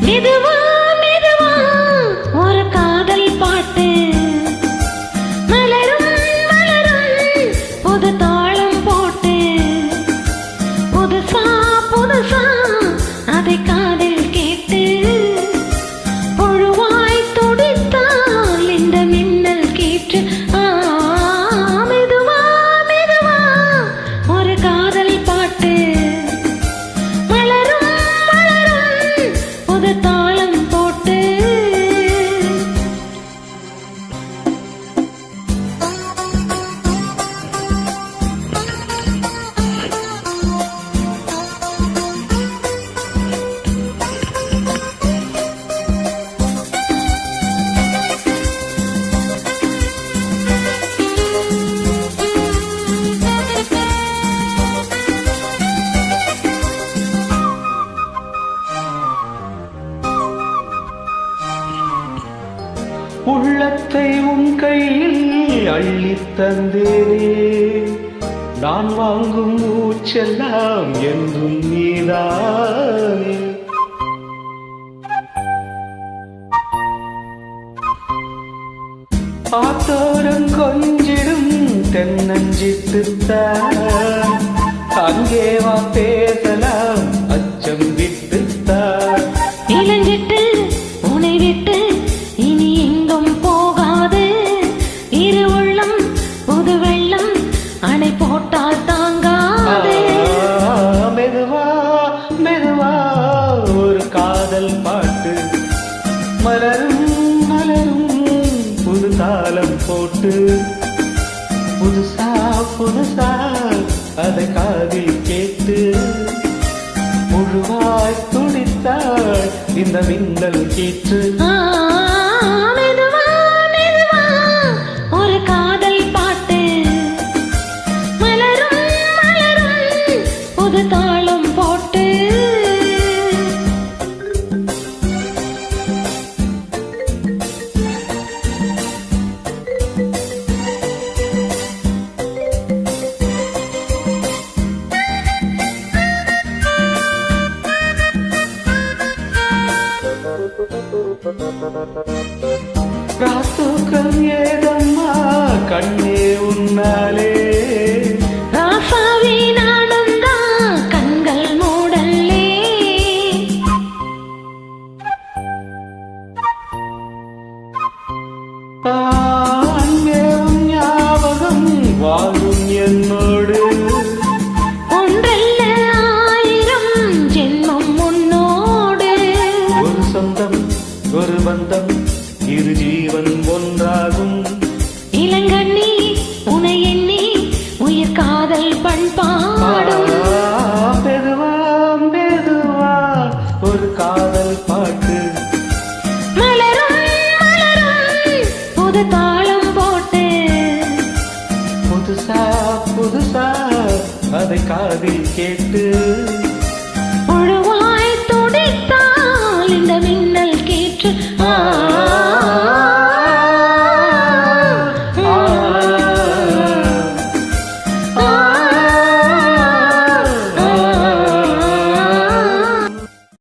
மெதுவா மெதுவா ஒரு காதல் பாட்டு மலரும் மலரும் புது தாளம் போட்டு புதுசா புதுசா அதை காதில் கேட்டு புழுவாய் துடித்தால் இந்த மின்னல் கீற்று மெதுவா மெதுவா ஒரு காதல் பாட்டு மலரும் மலரும் புது தாளம் போட்டு உள்ளத்தை உன் கையில் அள்ளித் தந்தேனே நான் வாங்கும் மூச்செல்லாம் என்றும் நீதானே ஆத்தோரம் கொஞ்சிடும் தென்னஞ்சிட்டுத்தான் அங்கே வா பேசலாம் அச்சம் விட்டுத்தான் இளஞ்சிட்டு உனை விட்டு இனி எங்கும் போகாது இரு உள்ளம் புது வெள்ளம் அணை போட்டால் தாங்காது மெதுவா மெதுவா ஒரு காதல் பாட்டு மலரும் மலரும் புது தாளம் போட்டு புதுசா புதுசா அதை காதில் கேட்டு முழுவாய் துடித்தாள் இந்த மின்னல் கீற்று மெதுவா மெதுவா ஒரு காதல் பாட்டு மலரும் மலரும் புது தாளம் போட்டு ராத்தூக்கம் ஏதம்மா கண்ணே உன்னாலே ராசாவி நானும் தான் கண்கள் மூடல்லே அன்பேவும் ஞாபகம் வாழும் என்னோடு ஒன்றல்ல ஆயிரம் ஜென்மம் உன்னோடு ஒரு சொந்தம் ஒரு பந்தம் இரு ஜீவன் ஒன்றாகும் இளங்கண்ணி உனை எண்ணி உயிர் காதல் பண்பாடும் மெதுவா மெதுவா ஒரு காதல் பாட்டு மலரும் மலரும் புது தாளம் போட்டு புதுசா புதுசா அதை காதில் கேட்டு